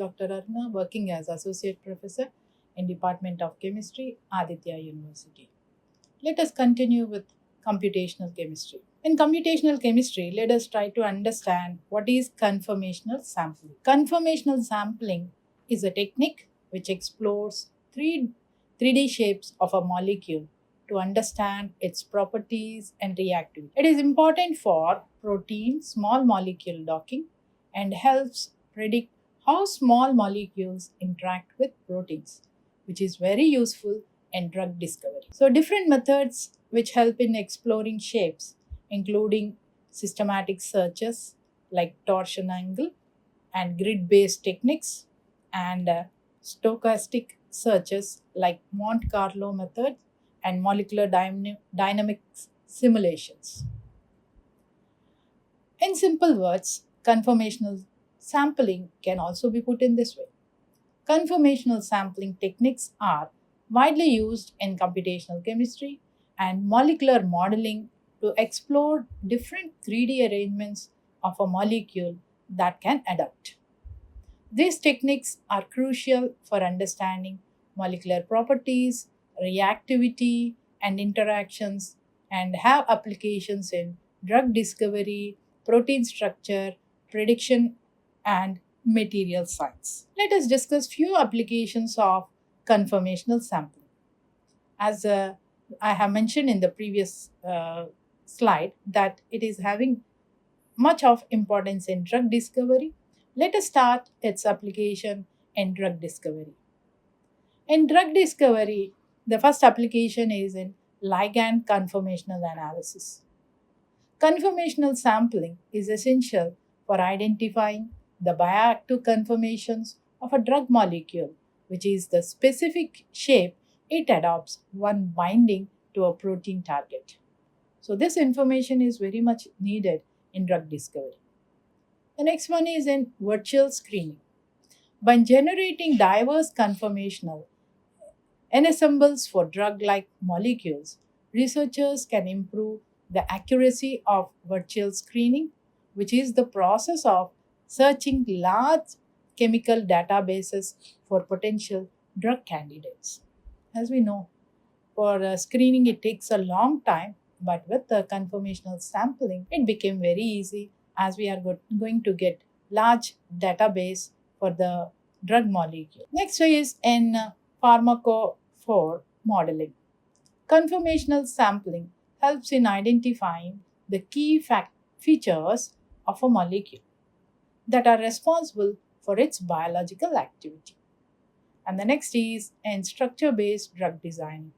Dr. Aruna, working as Associate Professor in Department of Chemistry, Aditya University. Let us continue with computational chemistry. In computational chemistry, let us try to understand what is conformational sampling. Conformational sampling is a technique which explores 3D shapes of a molecule to understand its properties and reactivity. It is important for protein small molecule docking and helps predict how small molecules interact with proteins, which is very useful in drug discovery. So, different methods which help in exploring shapes, including systematic searches like torsion angle and grid based techniques, and stochastic searches like Monte Carlo method and molecular dynamics simulations. In simple words, conformational sampling can also be put in this way. Conformational sampling techniques are widely used in computational chemistry and molecular modeling to explore different 3D arrangements of a molecule that can adapt. These techniques are crucial for understanding molecular properties, reactivity, and interactions, and have applications in drug discovery, protein structure, prediction, and material science. Let us discuss few applications of conformational sampling. As I have mentioned in the previous slide, that it is having much of importance in drug discovery. Let us start its application in drug discovery. In drug discovery, the first application is in ligand conformational analysis. Conformational sampling is essential for identifying the bioactive conformations of a drug molecule, which is the specific shape it adopts when binding to a protein target. So, this information is very much needed in drug discovery. The next one is in virtual screening. By generating diverse conformational ensembles for drug like molecules, researchers can improve the accuracy of virtual screening, which is the process of searching large chemical databases for potential drug candidates. As we know, for screening, it takes a long time, but with the conformational sampling, it became very easy as we are going to get large database for the drug molecule. Next is in pharmacophore modeling. Conformational sampling helps in identifying the key features of a molecule that are responsible for its biological activity. And the next is in structure based drug design.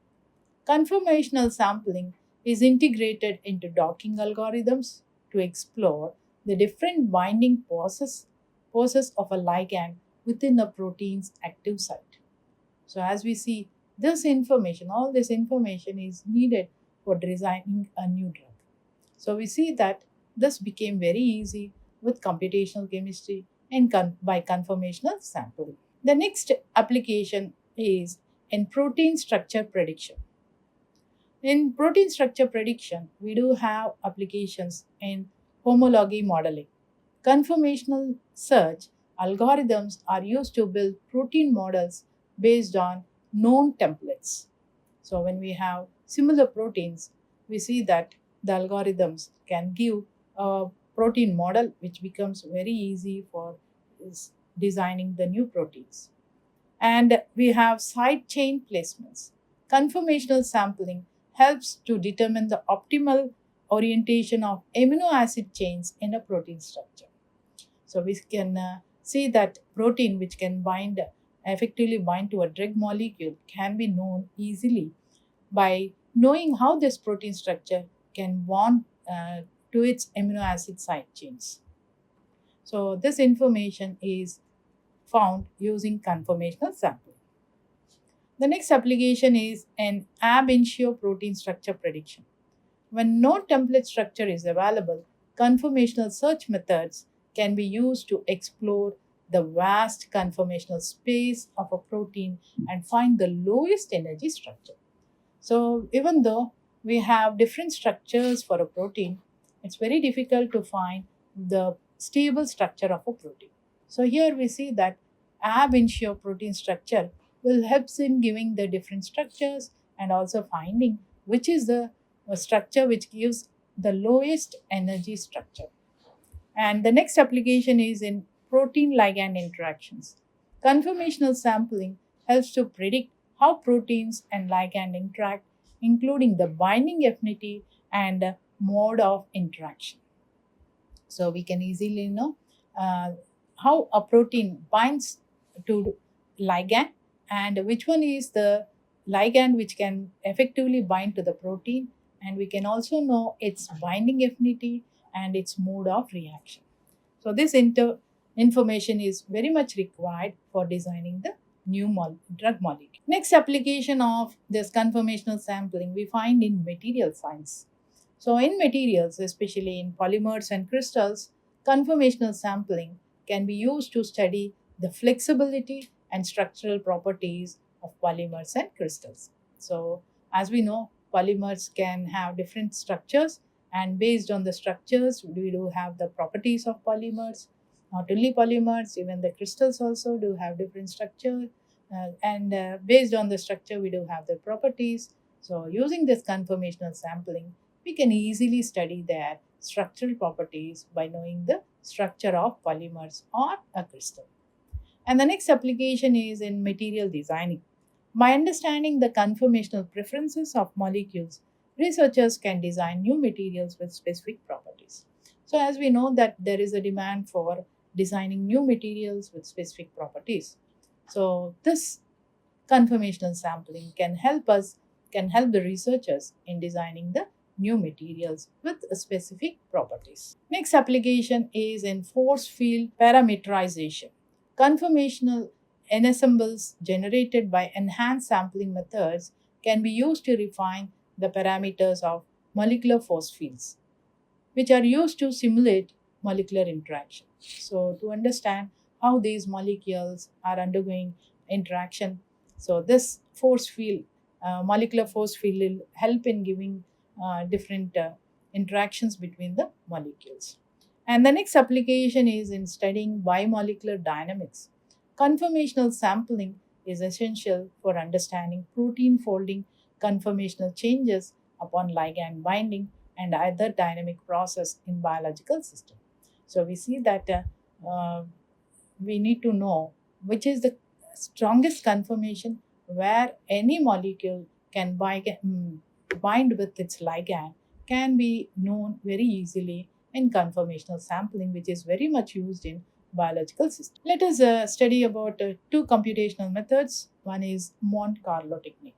Conformational sampling is integrated into docking algorithms to explore the different binding poses of a ligand within a protein's active site. So, as we see, all this information is needed for designing a new drug. So, we see that this became very easy with computational chemistry and by conformational sampling. The next application is in protein structure prediction. In protein structure prediction, we do have applications in homology modeling. Conformational search algorithms are used to build protein models based on known templates. So, when we have similar proteins, we see that the algorithms can give a protein model which becomes very easy for designing the new proteins. And we have side chain placements. Conformational sampling helps to determine the optimal orientation of amino acid chains in a protein structure. So we can see that protein which can effectively bind to a drug molecule can be known easily by knowing how this protein structure can bond to its amino acid side chains. So this information is found using conformational sampling. The next application is an ab initio protein structure prediction. When no template structure is available, conformational search methods can be used to explore the vast conformational space of a protein and find the lowest energy structure. So, even though we have different structures for a protein, it's very difficult to find the stable structure of a protein. So, here we see that ab initio protein structure will helps in giving the different structures and also finding which is the structure which gives the lowest energy structure. And the next application is in protein ligand interactions. Conformational sampling helps to predict how proteins and ligand interact, including the binding affinity and mode of interaction. So we can easily know uh, how a protein binds to ligand and which one is the ligand which can effectively bind to the protein, and we can also know its binding affinity and its mode of reaction. So this information is very much required for designing the new drug molecule. Next application of this conformational sampling we find in material science. So in materials, especially in polymers and crystals, conformational sampling can be used to study the flexibility and structural properties of polymers and crystals. So as we know, polymers can have different structures, and based on the structures we do have the properties of polymers. Not only polymers, even the crystals also do have different structure, and based on the structure we do have the properties. So using this conformational sampling, we can easily study their structural properties by knowing the structure of polymers or a crystal. And the next application is in material designing. By understanding the conformational preferences of molecules, researchers can design new materials with specific properties. So, as we know that there is a demand for designing new materials with specific properties. So, this conformational sampling can help the researchers in designing the new materials with specific properties. Next application is in force field parameterization. Conformational ensembles generated by enhanced sampling methods can be used to refine the parameters of molecular force fields, which are used to simulate molecular interaction. So, to understand how these molecules are undergoing interaction, so this force field, molecular force field, will help in giving different interactions between the molecules. And the next application is in studying biomolecular dynamics. Conformational sampling is essential for understanding protein folding conformational changes upon ligand binding and other dynamic process in biological system. So we see that we need to know which is the strongest conformation where any molecule can bind with its ligand can be known very easily in conformational sampling, which is very much used in biological systems. Let us study about two computational methods. One is Monte Carlo technique.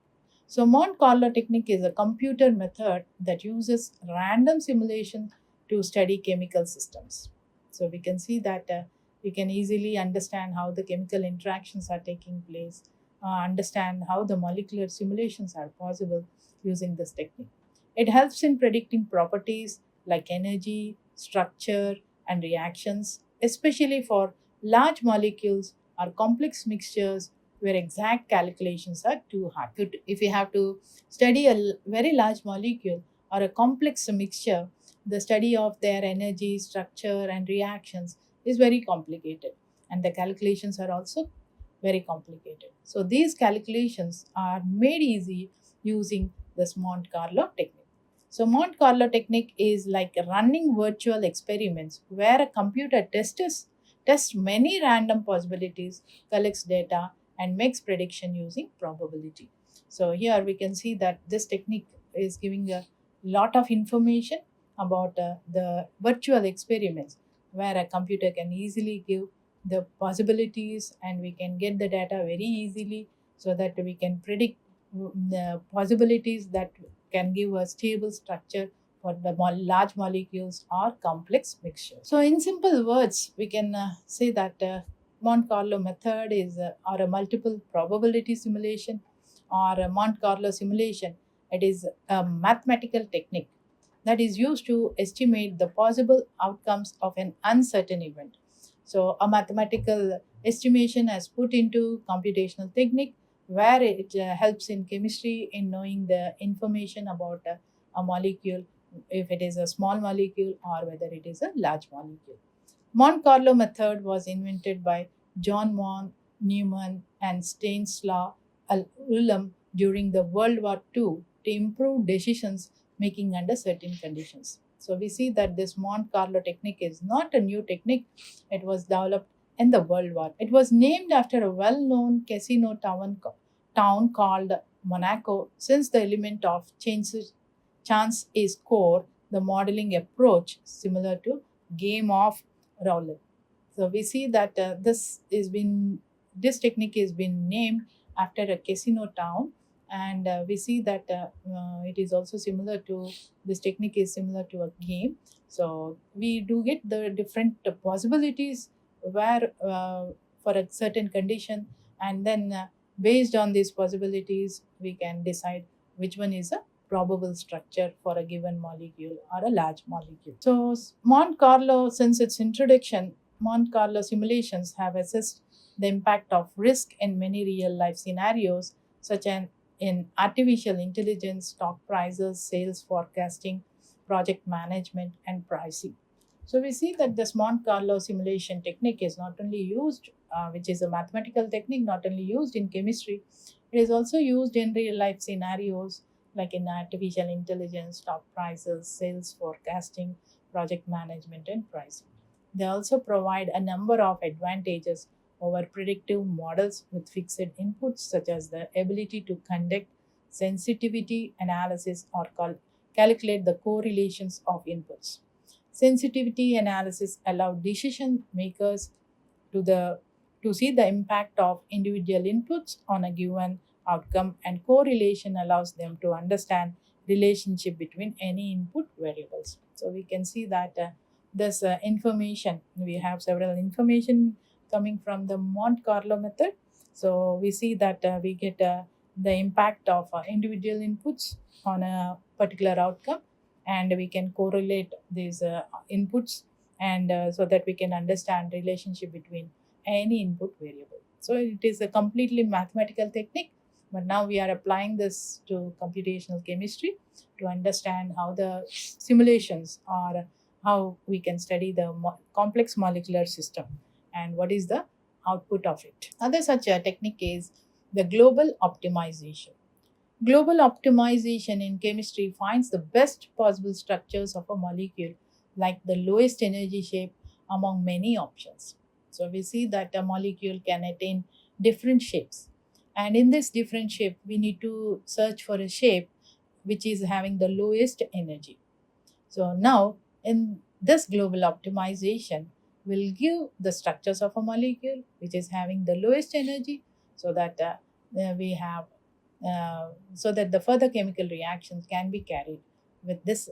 So Monte Carlo technique is a computer method that uses random simulation to study chemical systems. So we can see that we can easily understand how the chemical interactions are taking place, understand how the molecular simulations are possible using this technique. It helps in predicting properties like energy, structure, and reactions, especially for large molecules or complex mixtures where exact calculations are too hard. If you have to study a very large molecule or a complex mixture, the study of their energy, structure, and reactions is very complicated, and the calculations are also very complicated. So, these calculations are made easy using this Monte Carlo technique. So, Monte Carlo technique is like running virtual experiments where a computer tests many random possibilities, collects data, and makes prediction using probability. So here we can see that this technique is giving a lot of information about the virtual experiments where a computer can easily give the possibilities and we can get the data very easily so that we can predict the possibilities that can give a stable structure for the large molecules or complex mixtures. So, in simple words, we can say that Monte Carlo method is or a multiple probability simulation or a Monte Carlo simulation. It is a mathematical technique that is used to estimate the possible outcomes of an uncertain event. So, a mathematical estimation has put into computational technique where it helps in chemistry in knowing the information about a molecule, if it is a small molecule or whether it is a large molecule. Monte Carlo method was invented by John Neumann and Stanislaw Ulam during the World War II to improve decisions making under certain conditions. So we see that this Monte Carlo technique is not a new technique. It was developed in the World War. It was named after a well-known casino town called Monaco. Since the element of chance is core, the modeling approach similar to game of roulette. So we see that this technique has been named after a casino town, and we see that it is also similar to this technique is similar to a game. So we do get the different possibilities where for a certain condition, and then based on these possibilities we can decide which one is a probable structure for a given molecule or a large molecule. So Monte Carlo, since its introduction, Monte Carlo simulations have assessed the impact of risk in many real life scenarios, such as in artificial intelligence, stock prices, sales forecasting, project management, and pricing. So we see that this Monte Carlo simulation technique is not only used, which is a mathematical technique, not only used in chemistry, it is also used in real life scenarios like in artificial intelligence, stock prices, sales forecasting, project management, and pricing. They also provide a number of advantages over predictive models with fixed inputs, such as the ability to conduct sensitivity analysis or calculate the correlations of inputs. Sensitivity analysis allow decision makers to the to see the impact of individual inputs on a given outcome, and correlation allows them to understand relationship between any input variables. So we can see that this information, we have several information coming from the Monte Carlo method. So we see that we get the impact of individual inputs on a particular outcome, and we can correlate these inputs, and so that we can understand relationship between any input variable. So it is a completely mathematical technique, but now we are applying this to computational chemistry to understand how the simulations, or how we can study the complex molecular system and what is the output of it. Other such a technique is the global optimization. Global optimization in chemistry finds the best possible structures of a molecule, like the lowest energy shape among many options. So we see that a molecule can attain different shapes. And in this different shape, we need to search for a shape which is having the lowest energy. So now, in this global optimization, will give the structures of a molecule which is having the lowest energy, so that we have so that the further chemical reactions can be carried with this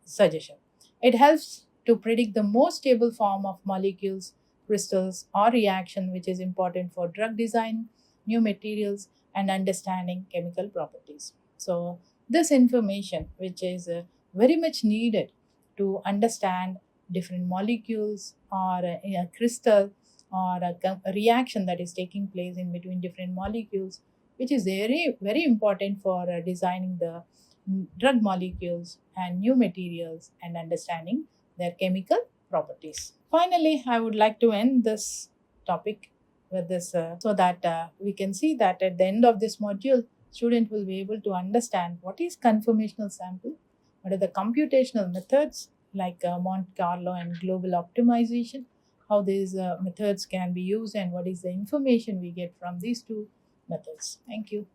suggestion. It helps to predict the most stable form of molecules, crystals, or reaction, which is important for drug design, new materials, and understanding chemical properties. So this information, which is very much needed to understand different molecules, or a crystal, or a reaction that is taking place in between different molecules, which is very important for designing the drug molecules and new materials and understanding their chemical properties. Finally, I would like to end this topic with this, so that we can see that at the end of this module, student will be able to understand what is conformational sample, what are the computational methods like Monte Carlo and global optimization, how these methods can be used, and what is the information we get from these two methods. Thank you.